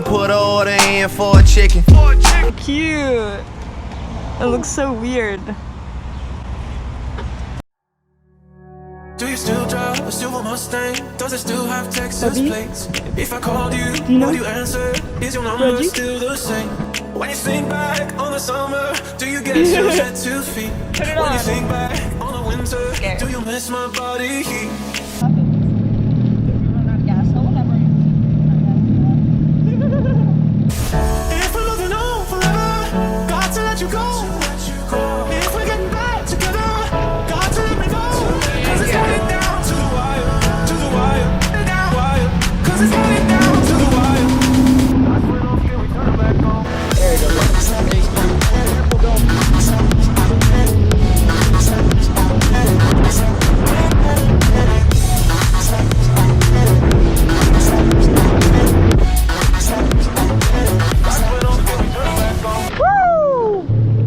Put an order in for a chicken. Cute. It looks so weird. Do you still drive a silver Mustang? Does it still have Texas plates? If I called you, would you answer? Is your number still the same? When you think back on the summer, do you get chills at 2 feet? When you think back on the winter, do you miss my body heat? If we're looking on forever, got to let you go. If we're getting back together, got to let me go. Cause it's heading down to the wire, down wire. Cause it's heading down to the wire. That's when I'm scared we turn it back on. There you go.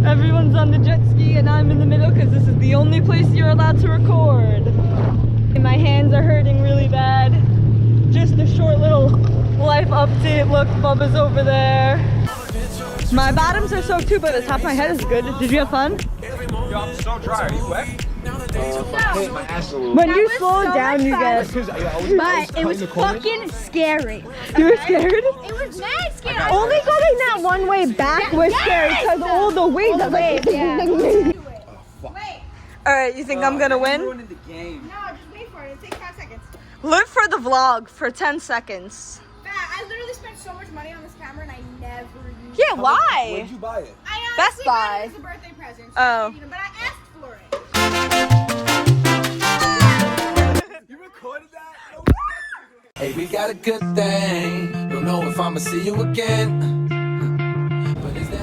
Everyone's on the jet ski and I'm in the middle because this is the only place you're allowed to record. And my hands are hurting really bad. Just a short little life update. Look, Bubba's over there. My bottoms are soaked too, but the top of my head is good. Did you have fun? Yo, I'm so dry. Are you wet? When you slow down, you get. But it was fucking scary. You were scared? It was mad scary. Only going that one way back was scary because all the waves. Wait. Alright, you think I'm gonna win? No, just wait for it. It takes 5 seconds. Live for the vlog for 10 seconds. I literally spent so much money on this camera and I never used Yeah, it. why? Where'd you buy it? I Best honestly got Buy. it as a birthday present. Oh. But I asked for it. You recorded that? Hey, we got a good thing. Don't know if I'ma see you again.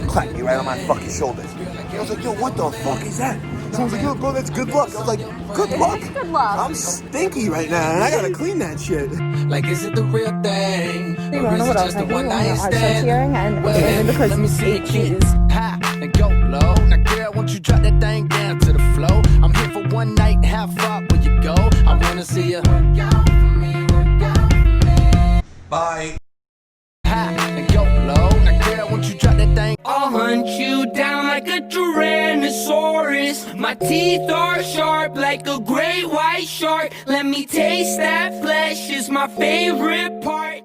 Clapped me right on my fucking shoulder. I was like, yo, what the fuck is that? Someone's like, yo, bro, that's good luck. I was like, good luck? Good luck. I'm stinky right now, and I gotta clean that shit. Like, is it the real thing? You Or wanna is know it what I just was a thinking? one When night I started stand? hearing and Well, mainly because let me see eight it keep cheese. high and go low. Now, girl, won't you drop that thing down to the flow? I'm here for one night. How far will you go? I wanna see you work out for me, work out for me. Bye. High and go low. Now, girl, won't you drop that thing? I'll hunt you down like a Tyrannosaurus. My teeth are sharp like a great white shark. Let me taste that flesh, is my favorite part.